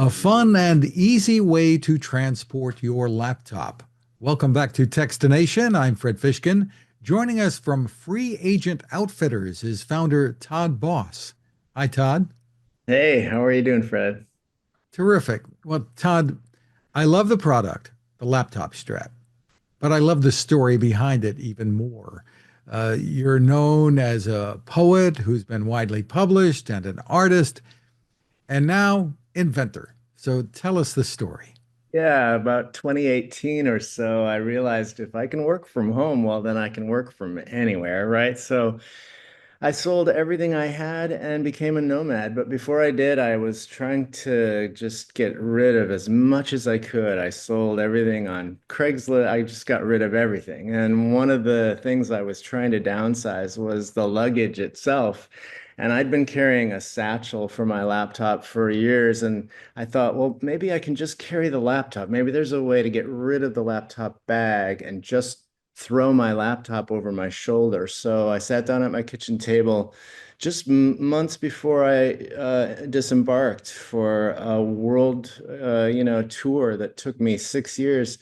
A fun and easy way to transport your laptop. Welcome back to Techstination. I'm Fred Fishkin. Joining us from Free Agent Outfitters is founder Todd Boss. Hi, Todd. Hey, how are you doing, Fred? Terrific. Well, Todd, I love the product, the laptop strap, but I love the story behind it even more. You're known as a poet who's been widely published and an artist, and now inventor. So tell us the story. Yeah, about 2018 or so, I realized if I can work from home, well, then I can work from anywhere, right? So I sold everything I had and became a nomad. But before I did, I was trying to just get rid of as much as I could. I sold everything on Craigslist. I just got rid of everything. And one of the things I was trying to downsize was the luggage itself. And I'd been carrying a satchel for my laptop for years. And I thought, well, maybe I can just carry the laptop. Maybe there's a way to get rid of the laptop bag and just throw my laptop over my shoulder. So I sat down at my kitchen table just months before I disembarked for a world, tour that took me 6 years,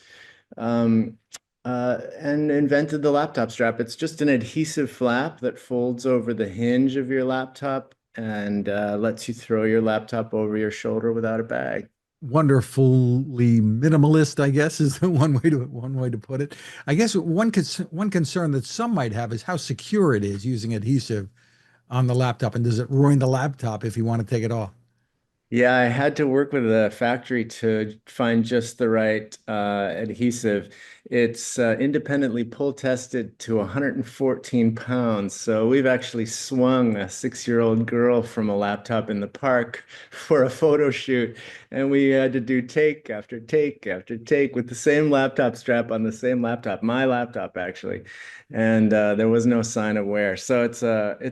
and invented the laptop strap. It's just an adhesive flap that folds over the hinge of your laptop and lets you throw your laptop over your shoulder without a bag. Wonderfully minimalist, I guess, is the one way to put it. I guess one concern that some might have is how secure it is using adhesive on the laptop, and does it ruin the laptop if you want to take it off? Yeah, I had to work with a factory to find just the right adhesive. It's independently pull tested to 114 pounds. So we've actually swung a 6-year-old girl from a laptop in the park for a photo shoot. And we had to do take after take after take with the same laptop strap on the same laptop, my laptop actually. And there was no sign of wear. So it's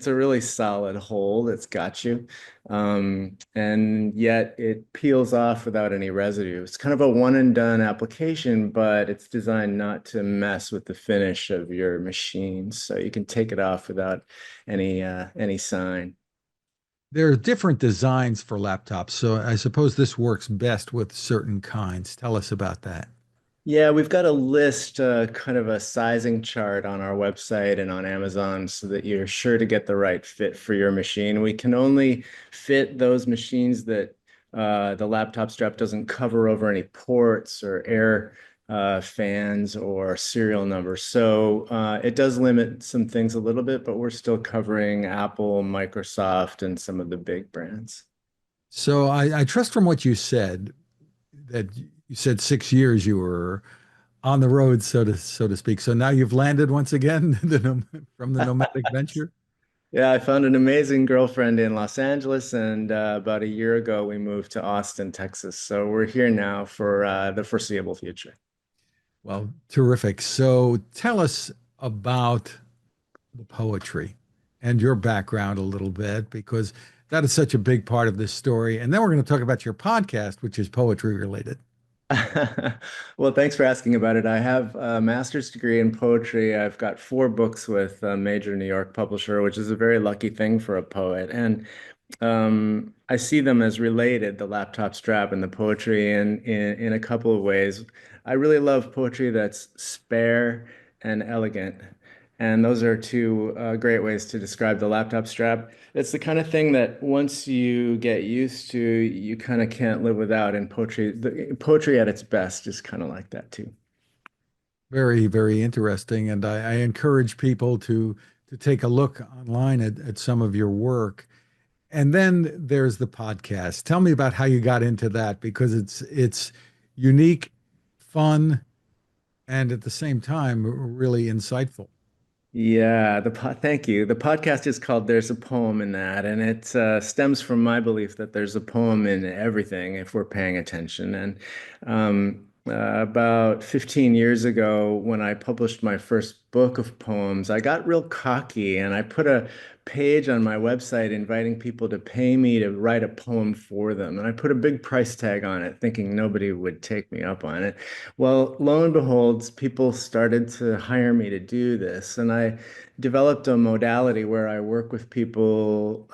a really solid hold. It's got you. And yet it peels off without any residue. It's kind of a one and done application, but it's designed not to mess with the finish of your machine. So you can take it off without any sign. There are different designs for laptops, so I suppose this works best with certain kinds. Tell us about that. Yeah, we've got a list, kind of a sizing chart on our website and on Amazon so that you're sure to get the right fit for your machine. We can only fit those machines that the laptop strap doesn't cover over any ports or air fans or serial numbers. So it does limit some things a little bit, but we're still covering Apple, Microsoft, and some of the big brands. So I trust from what you said that you said 6 years you were on the road, so to speak. So now you've landed once again from the nomadic venture. Yeah, I found an amazing girlfriend in Los Angeles, and about a year ago, we moved to Austin, Texas. So we're here now for the foreseeable future. Well, terrific. So tell us about the poetry and your background a little bit, because that is such a big part of this story. And then we're going to talk about your podcast, which is poetry related. Well, thanks for asking about it. I have a master's degree in poetry. I've got 4 books with a major New York publisher, which is a very lucky thing for a poet. And I see them as related, the laptop strap and the poetry, in a couple of ways. I really love poetry that's spare and elegant. And those are two great ways to describe the laptop strap. It's the kind of thing that once you get used to, you kind of can't live without. And poetry at its best is kind of like that too. Very, very interesting. And I encourage people to take a look online at some of your work. And then there's the podcast. Tell me about how you got into that, because it's unique, fun, and at the same time really insightful. Yeah, thank you. The podcast is called There's a Poem in That, and it stems from my belief that there's a poem in everything if we're paying attention. And about 15 years ago, when I published my first book of poems, I got real cocky and I put a page on my website inviting people to pay me to write a poem for them. And I put a big price tag on it, thinking nobody would take me up on it. Well, lo and behold, people started to hire me to do this. And I developed a modality where I work with people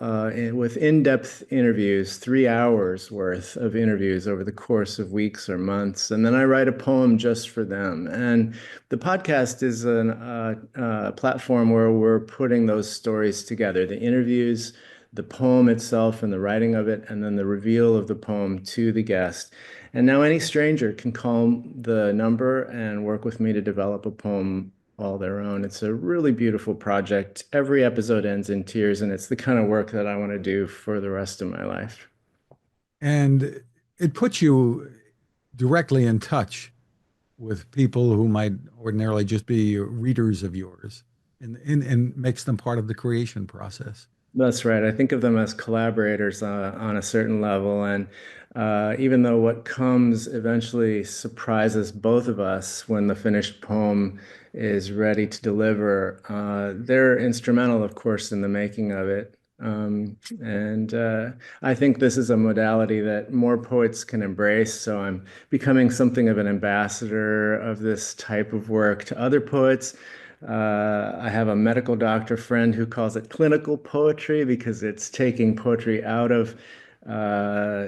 with in-depth interviews, 3 hours worth of interviews over the course of weeks or months. And then I write a poem just for them. And the podcast is a platform where we're putting those stories together, the interviews, the poem itself, and the writing of it, and then the reveal of the poem to the guest. And now any stranger can call the number and work with me to develop a poem all their own. It's a really beautiful project. Every episode ends in tears, and it's the kind of work that I want to do for the rest of my life. And it puts you directly in touch with people who might ordinarily just be readers of yours and makes them part of the creation process. That's right. I think of them as collaborators on a certain level. And even though what comes eventually surprises both of us when the finished poem is ready to deliver, they're instrumental, of course, in the making of it. And I think this is a modality that more poets can embrace. So I'm becoming something of an ambassador of this type of work to other poets. I have a medical doctor friend who calls it clinical poetry because it's taking poetry out of, uh,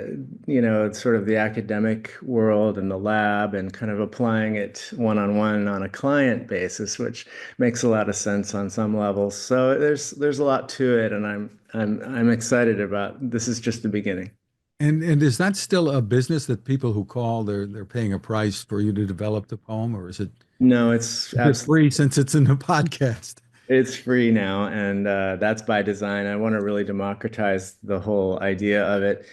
sort of the academic world and the lab and kind of applying it one-on-one on a client basis, which makes a lot of sense on some levels. So there's a lot to it, and I'm excited about this is just the beginning. And is that still a business that people who call they're paying a price for you to develop the poem, or No, it's is it absolutely free since it's in a podcast? it's free now, and that's by design. I want to really democratize the whole idea of it.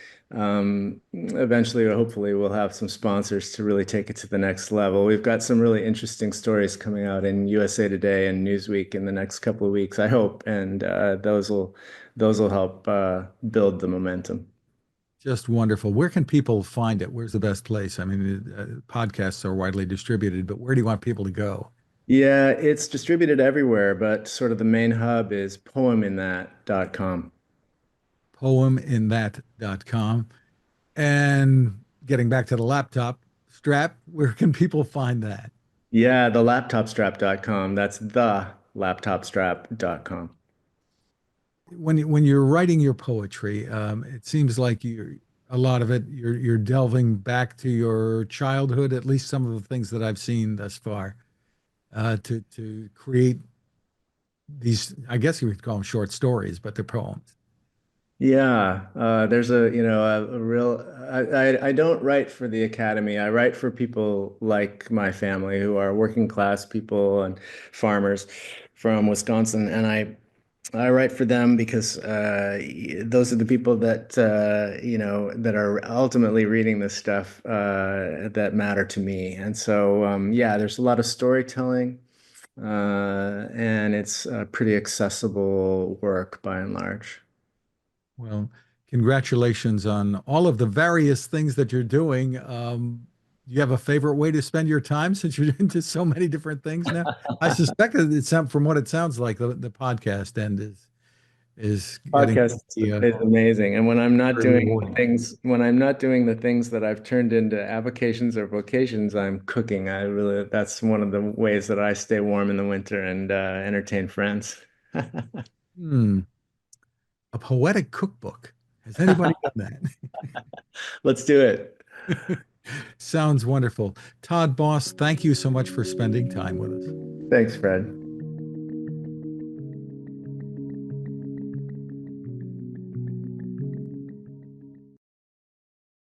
Eventually, or hopefully, we'll have some sponsors to really take it to the next level. We've got some really interesting stories coming out in USA Today and Newsweek in the next couple of weeks, I hope, and those will help build the momentum. Just wonderful. Where can people find it? Where's the best place? I mean, podcasts are widely distributed, but where do you want people to go? Yeah, it's distributed everywhere, but sort of the main hub is poeminthat.com. Poeminthat.com. And getting back to the laptop strap, where can people find that? Yeah, the laptopstrap.com. That's the laptopstrap.com. When you're writing your poetry, it seems like you're a lot of it you're delving back to your childhood, at least some of the things that I've seen thus far, to create these. I guess you would call them short stories, but they're poems. Yeah, there's a real I don't write for the academy. I write for people like my family who are working class people and farmers from Wisconsin, and I write for them because those are the people that that are ultimately reading this stuff that matter to me. And so yeah, there's a lot of storytelling, and it's pretty accessible work by and large. Well, congratulations on all of the various things that you're doing. Do you have a favorite way to spend your time since you're into so many different things now? I suspect that from what it sounds like, the podcast end is getting Podcast to be is amazing. And very rewarding. when I'm not doing the things that I've turned into avocations or vocations, I'm cooking. That's one of the ways that I stay warm in the winter and entertain friends. Hmm, a poetic cookbook. Has anybody done Let's do it. that? Sounds wonderful. Todd Boss, thank you so much for spending time with us. Thanks, Fred.